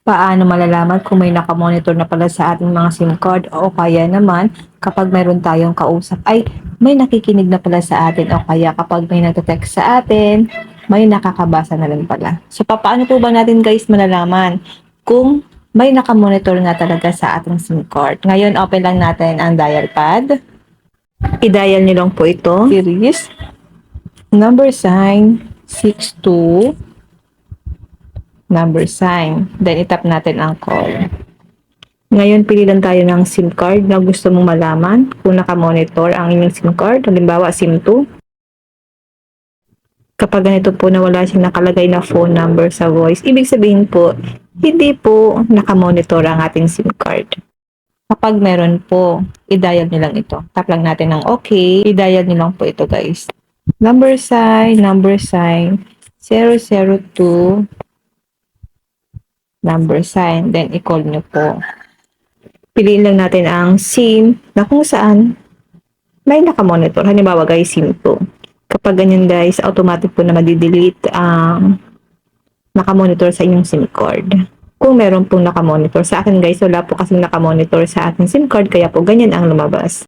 Paano malalaman kung may nakamonitor na pala sa ating mga SIM card o kaya naman kapag mayroon tayong kausap ay may nakikinig na pala sa atin o kaya kapag may nagte-text sa atin, may nakakabasa na rin pala. So, paano po ba natin guys malalaman kung may nakamonitor nga talaga sa ating SIM card? Ngayon, open lang natin ang dial pad. I-dial nyo lang po ito. Series, number sign, 62, number sign. Then, itap natin ang call. Ngayon, pili lang tayo ng SIM card na gusto mong malaman kung nakamonitor ang inyong SIM card. Halimbawa, SIM 2. Kapag ganito po na wala siyang nakalagay na phone number sa voice, ibig sabihin po, hindi po nakamonitor ang ating SIM card. Kapag meron po, i-dial nyo lang ito. Tap lang natin ng okay. I-dial nyo lang po ito guys. Number sign, 002, number sign. Then, i-call nyo po. Piliin lang natin ang SIM na kung saan may nakamonitor. Halimbawa guys, SIM 2. Kapag ganyan guys, automatic po na madidelete ang nakamonitor sa inyong SIM card. Kung meron pong nakamonitor. Sa akin guys, wala po kasing nakamonitor sa ating SIM card, kaya po ganyan ang lumabas.